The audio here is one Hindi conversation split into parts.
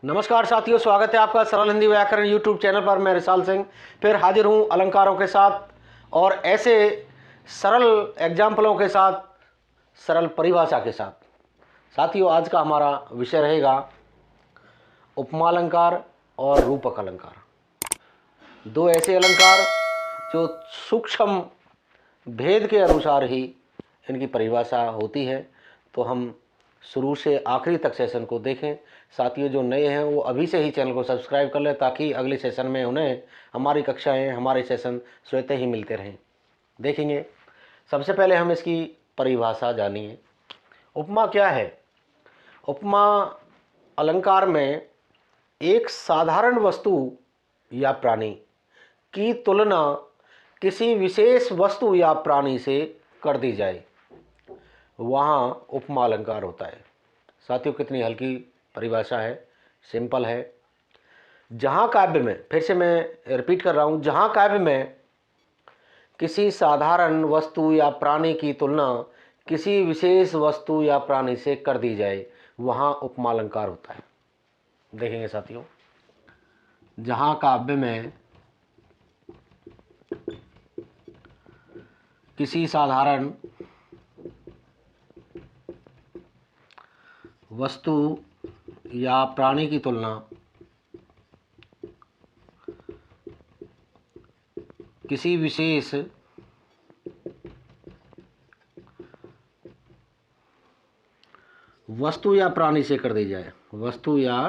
नमस्कार साथियों, स्वागत है आपका सरल हिंदी व्याकरण यूट्यूब चैनल पर। मैं रिसाल सिंह फिर हाजिर हूँ अलंकारों के साथ और ऐसे सरल एग्जाम्पलों के साथ, सरल परिभाषा के साथ। साथियों, आज का हमारा विषय रहेगा उपमालंकार और रूपक अलंकार। दो ऐसे अलंकार जो सूक्ष्म भेद के अनुसार ही इनकी परिभाषा होती है। तो हम शुरू से आखिरी तक सेशन को देखें। साथियों, जो नए हैं वो अभी से ही चैनल को सब्सक्राइब कर लें ताकि अगले सेशन में उन्हें हमारी कक्षाएं, हमारे सेशन स्वतः ही मिलते रहें। देखेंगे, सबसे पहले हम इसकी परिभाषा जानिए। उपमा क्या है? उपमा अलंकार में एक साधारण वस्तु या प्राणी की तुलना किसी विशेष वस्तु या प्राणी से कर दी जाए, वहाँ उपमा अलंकार होता है। साथियों, कितनी हल्की परिभाषा है, सिंपल है। जहाँ काव्य में, फिर से मैं रिपीट कर रहा हूँ, जहाँ काव्य में किसी साधारण वस्तु या प्राणी की तुलना किसी विशेष वस्तु या प्राणी से कर दी जाए, वहाँ उपमा अलंकार होता है। देखेंगे साथियों, जहाँ काव्य में किसी साधारण वस्तु या प्राणी की तुलना किसी विशेष वस्तु या प्राणी से कर दी जाए, वस्तु या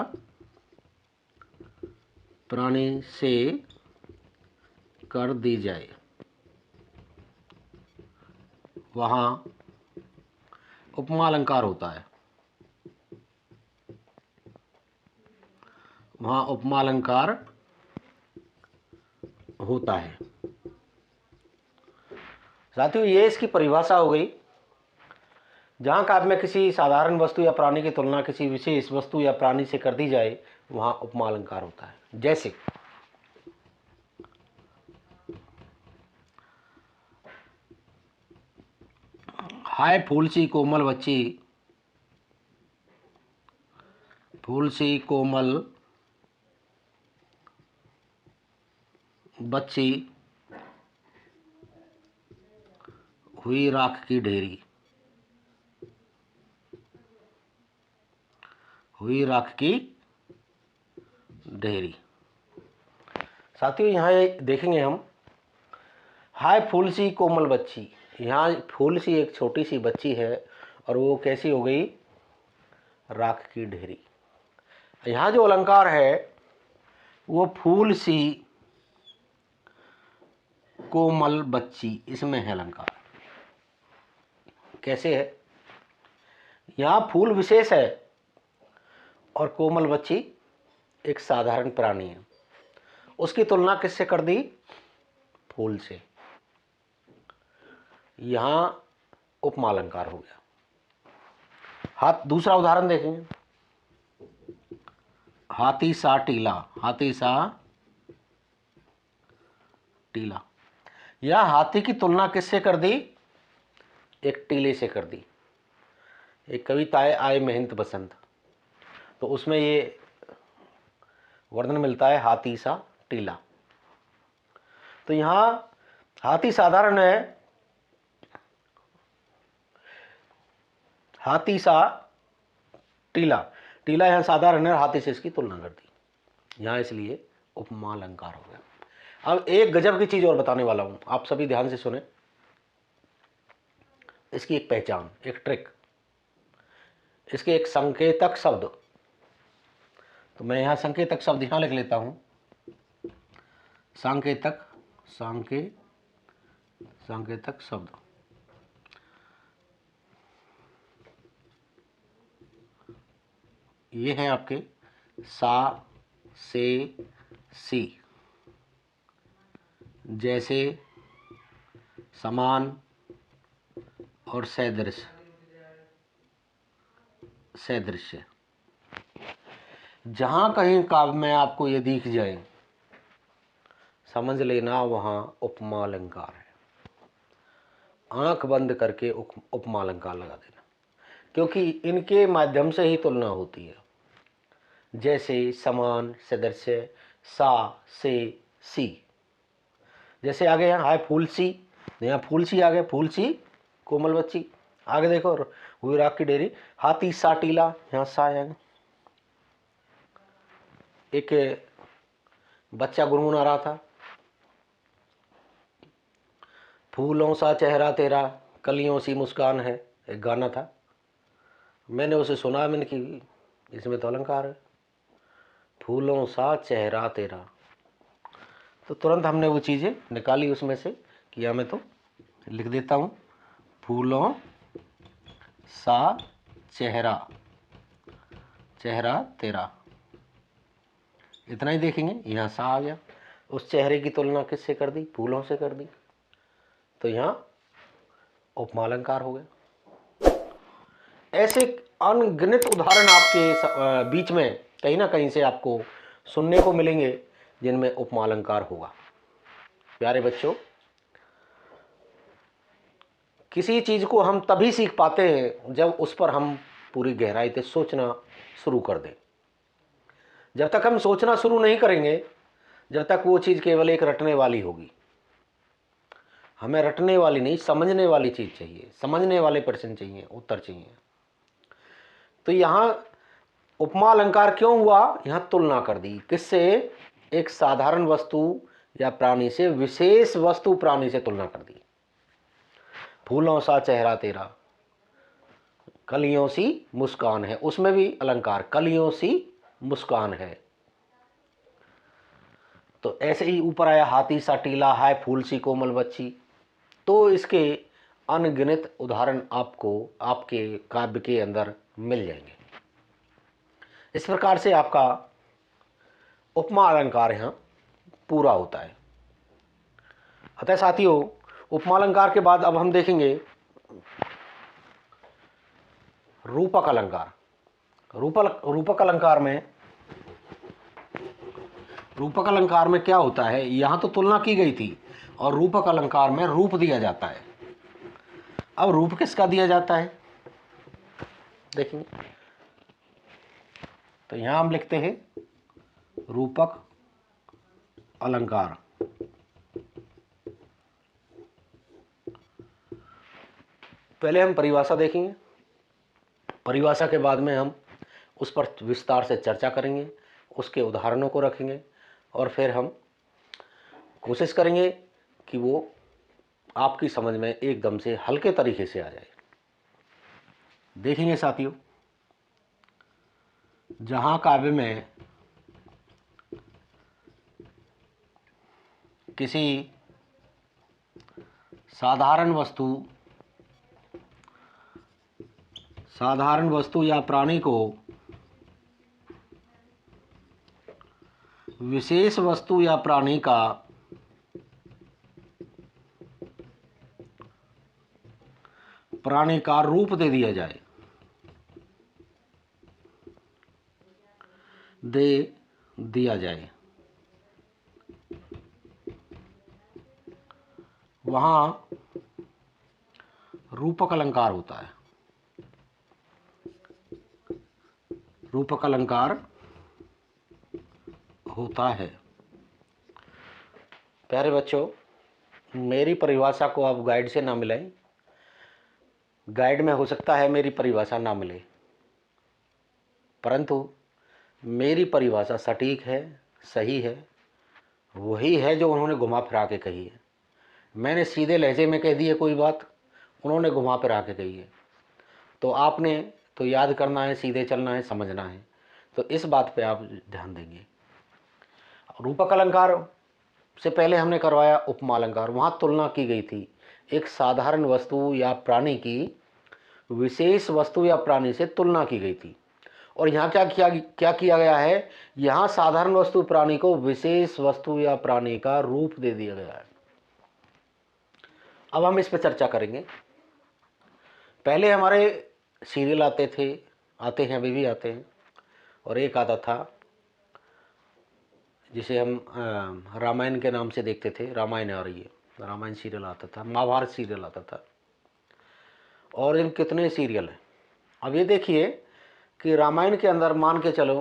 प्राणी से कर दी जाए, वहाँ उपमा अलंकार होता है। वहाँ उपमा अलंकार होता है। साथियों, ये इसकी परिभाषा हो गई। जहाँ काव्य में किसी साधारण वस्तु या प्राणी की तुलना किसी विशेष वस्तु या प्राणी से कर दी जाए, वहाँ उपमा अलंकार होता है। जैसे हाय फूल सी कोमल बच्ची, फूल सी कोमल बच्ची हुई राख की ढेरी, हुई राख की ढेरी। साथियों, यहाँ देखेंगे हम, हाय फूल सी कोमल बच्ची। यहाँ फूल सी एक छोटी सी बच्ची है और वो कैसी हो गई? राख की ढेरी। यहाँ जो अलंकार है वो फूल सी कोमल बच्ची, इसमें है अलंकार। कैसे है? यहाँ फूल विशेष है और कोमल बच्ची एक साधारण प्राणी है। उसकी तुलना किससे कर दी? फूल से। यहाँ उपमा अलंकार हो गया। हाथ दूसरा उदाहरण देखेंगे, हाथी सा टीला, हाथी सा टीला। यह हाथी की तुलना किससे कर दी? एक टीले से कर दी। एक कविता है आए महंत बसंत, तो उसमें ये वर्णन मिलता है हाथी सा टीला। तो यहाँ हाथी साधारण है, हाथी सा टीला। टीला यहाँ साधारण है, हाथी से इसकी तुलना कर दी, यहाँ इसलिए उपमा अलंकार हो गया। अब एक गजब की चीज और बताने वाला हूं, आप सभी ध्यान से सुने। इसकी एक पहचान, एक ट्रिक, इसके एक संकेतक शब्द। तो मैं यहां संकेतक शब्द यहां लिख लेता हूं, सांकेतक, सांकेतक शब्द। ये हैं आपके सा, से, सी। जैसे, समान और सदृश, सदृश्य। जहां कहीं काव्य में आपको ये दिख जाए, समझ लेना वहां उपमा अलंकार है। आंख बंद करके उपमा अलंकार लगा देना, क्योंकि इनके माध्यम से ही तुलना होती है। जैसे समान, सदृश्य, सा, से, सी। जैसे आगे यहाँ है फूल सी, यहाँ फूल सी आ गया, फूल सी कोमल बच्ची। आगे देखो हुई राख की डेरी, हाथी सा टीला, यहाँ सा आएगा। एक बच्चा गुनगुना रहा था, फूलों सा चेहरा तेरा, कलियों सी मुस्कान है, एक गाना था, मैंने उसे सुना, मैंने कि इसमें तो अलंकार है, फूलों सा चेहरा तेरा। तो तुरंत हमने वो चीज़ें निकाली उसमें से, किया मैं तो लिख देता हूँ, फूलों सा चेहरा, चेहरा तेरा, इतना ही देखेंगे। यहाँ सा आ गया, उस चेहरे की तुलना किससे कर दी? फूलों से कर दी, तो यहाँ उपमा अलंकार हो गया। ऐसे अनगिनत उदाहरण आपके बीच में कहीं ना कहीं से आपको सुनने को मिलेंगे जिनमें उपमा अलंकार होगा। प्यारे बच्चों, किसी चीज़ को हम तभी सीख पाते हैं जब उस पर हम पूरी गहराई से सोचना शुरू कर दें। जब तक हम सोचना शुरू नहीं करेंगे, जब तक वो चीज़ केवल एक रटने वाली होगी। हमें रटने वाली नहीं, समझने वाली चीज़ चाहिए, समझने वाले प्रश्न चाहिए, उत्तर चाहिए। तो यहाँ उपमा अलंकार क्यों हुआ? यहाँ तुलना कर दी, किससे? एक साधारण वस्तु या प्राणी से विशेष वस्तु प्राणी से तुलना कर दी। फूलों सा चेहरा तेरा, कलियों सी मुस्कान है, उसमें भी अलंकार, कलियों सी मुस्कान है। तो ऐसे ही ऊपर आया हाथी सा टीला है, फूल सी कोमल बच्ची। तो इसके अनगिनत उदाहरण आपको आपके काव्य के अंदर मिल जाएंगे। इस प्रकार से आपका उपमा अलंकार यहाँ पूरा होता है। अतः साथियों, उपमा अलंकार के बाद अब हम देखेंगे रूपक अलंकार। रूपक अलंकार में क्या होता है? यहाँ तो तुलना की गई थी, और रूपक अलंकार में रूप दिया जाता है। अब रूप किसका दिया जाता है देखेंगे। तो यहाँ हम लिखते हैं रूपक अलंकार। पहले हम परिभाषा देखेंगे, परिभाषा के बाद में हम उस पर विस्तार से चर्चा करेंगे, उसके उदाहरणों को रखेंगे, और फिर हम कोशिश करेंगे कि वो आपकी समझ में एकदम से हल्के तरीके से आ जाए। देखेंगे साथियों, जहाँ काव्य में किसी साधारण वस्तु या प्राणी को विशेष वस्तु या प्राणी का रूप दे दिया जाए, वहाँ रूपक अलंकार होता है। रूपक अलंकार होता है। प्यारे बच्चों, मेरी परिभाषा को आप गाइड से ना मिलाएं। गाइड में हो सकता है मेरी परिभाषा ना मिले, परंतु मेरी परिभाषा सटीक है, सही है, वही है जो उन्होंने घुमा फिरा के कही है। मैंने सीधे लहजे में कह दी है कोई बात, उन्होंने घुमा फिरा के कही है। तो आपने तो याद करना है, सीधे चलना है, समझना है। तो इस बात पे आप ध्यान देंगे। रूपक अलंकार से पहले हमने करवाया उपमा अलंकार। वहाँ तुलना की गई थी, एक साधारण वस्तु या प्राणी की विशेष वस्तु या प्राणी से तुलना की गई थी। और यहाँ क्या किया गया है? यहाँ साधारण वस्तु प्राणी को विशेष वस्तु या प्राणी का रूप दे दिया गया है। अब हम इस पर चर्चा करेंगे। पहले हमारे सीरियल आते हैं, अभी भी आते हैं, और एक आता था जिसे हम रामायण के नाम से देखते थे। रामायण आ रही है, रामायण सीरियल आता था, महाभारत सीरियल आता था, और इन कितने सीरियल हैं। अब ये देखिए कि रामायण के अंदर मान के चलो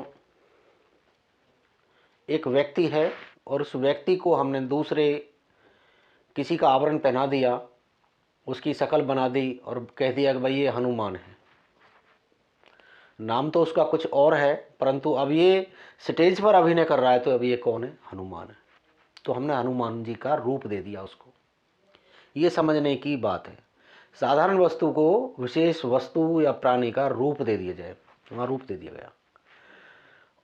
एक व्यक्ति है और उस व्यक्ति को हमने दूसरे किसी का आवरण पहना दिया, उसकी शक्ल बना दी और कह दिया कि भाई ये हनुमान है। नाम तो उसका कुछ और है, परंतु अब ये स्टेज पर अभिनय कर रहा है तो अब ये कौन है? हनुमान है। तो हमने हनुमान जी का रूप दे दिया उसको। ये समझने की बात है। साधारण वस्तु को विशेष वस्तु या प्राणी का रूप दे दिया जाए, वहाँ रूप दे दिया गया।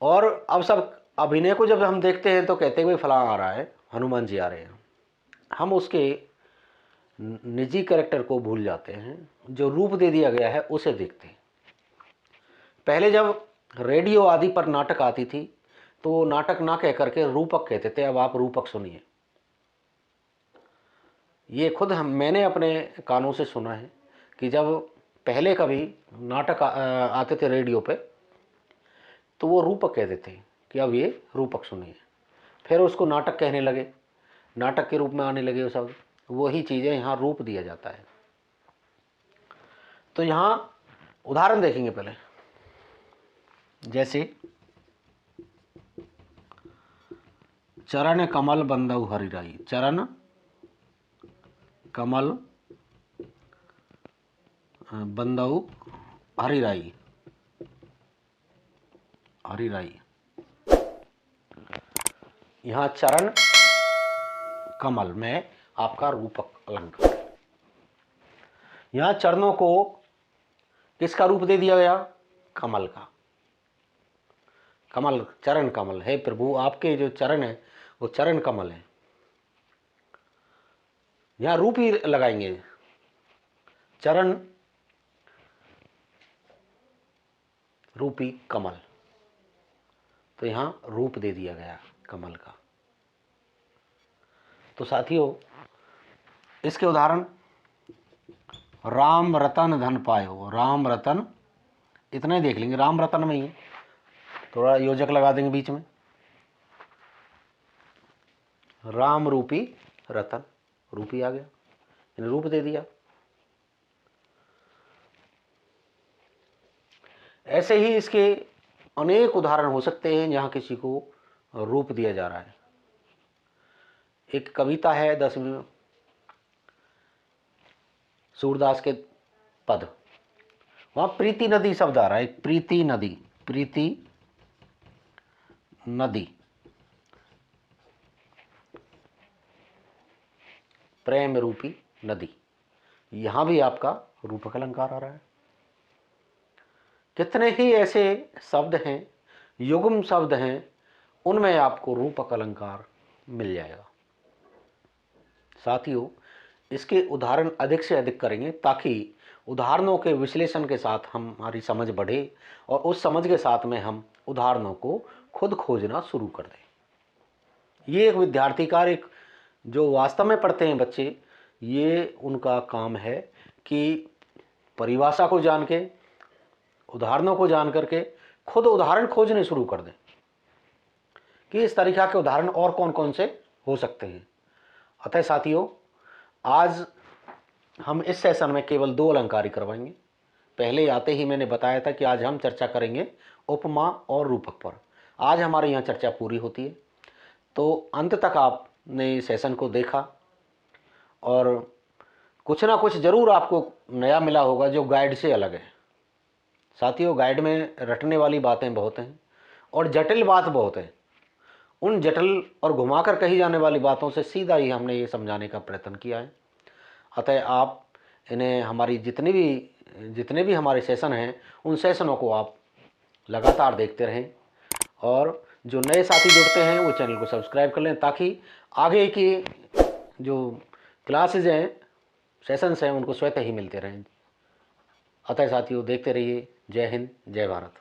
और अब सब अभिनय को जब हम देखते हैं तो कहते हुए फलां आ रहा है, हनुमान जी आ रहे हैं, हम उसके निजी कैरेक्टर को भूल जाते हैं, जो रूप दे दिया गया है उसे देखते हैं। पहले जब रेडियो आदि पर नाटक आती थी तो नाटक ना कह करके रूपक कहते थे। अब आप रूपक सुनिए, ये खुद मैंने अपने कानों से सुना है कि जब पहले कभी नाटक आते थे रेडियो पे तो वो रूपक कहते थे कि अब ये रूपक सुनिए। फिर उसको नाटक कहने लगे, नाटक के रूप में आने लगे वो शब्द। वही चीज़ें यहाँ रूप दिया जाता है। तो यहाँ उदाहरण देखेंगे पहले, जैसे चरण कमल बंदऊ हरिराई। चरण कमल बंदऊ हरिराई, हरिराई। यहाँ चरण कमल में आपका रूपक अलंकार। यहाँ चरणों को किसका रूप दे दिया गया? कमल का। कमल, चरण कमल है प्रभु, आपके जो चरण है वो चरण कमल है। यहाँ रूप ही लगाएंगे, चरण रूपी कमल। तो यहाँ रूप दे दिया गया कमल का। तो साथियों, इसके उदाहरण, राम रतन धन पायो। राम रतन, इतने देख लेंगे, राम रतन में ही है, थोड़ा योजक लगा देंगे बीच में। राम रूपी रतन, रूपी आ गया, इन्हें रूप दे दिया। ऐसे ही इसके अनेक उदाहरण हो सकते हैं जहाँ किसी को रूप दिया जा रहा है। एक कविता है 10वीं में, सूरदास के पद, वहाँ प्रीति नदी शब्द आ रहा है। प्रीति नदी, प्रीति नदी, प्रेम रूपी नदी। यहाँ भी आपका रूपक अलंकार आ रहा है। कितने ही ऐसे शब्द हैं, युग्म शब्द हैं, उनमें आपको रूपक अलंकार मिल जाएगा। साथियों, इसके उदाहरण अधिक से अधिक करेंगे ताकि उदाहरणों के विश्लेषण के साथ हमारी समझ बढ़े और उस समझ के साथ में हम उदाहरणों को खुद खोजना शुरू कर दें। ये एक विद्यार्थी का, एक जो वास्तव में पढ़ते हैं बच्चे, ये उनका काम है कि परिभाषा को जान के, उदाहरणों को जान करके खुद उदाहरण खोजने शुरू कर दें कि इस तरीक़ा के उदाहरण और कौन कौन से हो सकते हैं। अतः साथियों, आज हम इस सेशन में केवल 2 अलंकार ही करवाएंगे। पहले आते ही मैंने बताया था कि आज हम चर्चा करेंगे उपमा और रूपक पर। आज हमारे यहाँ चर्चा पूरी होती है। तो अंत तक आपने सेशन को देखा और कुछ ना कुछ ज़रूर आपको नया मिला होगा जो गाइड से अलग है। साथियों, गाइड में रटने वाली बातें बहुत हैं और जटिल बात बहुत है। उन जटिल और घुमाकर कही जाने वाली बातों से सीधा ही हमने ये समझाने का प्रयत्न किया है। अतः आप इन्हें, हमारी जितने भी हमारे सेशन हैं, उन सेशनों को आप लगातार देखते रहें और जो नए साथी जुड़ते हैं वो चैनल को सब्सक्राइब कर लें ताकि आगे की जो क्लासेज हैं, सेशंस हैं, उनको स्वतः ही मिलते रहें। अतः साथियों, देखते रहिए। जय हिंद, जय भारत।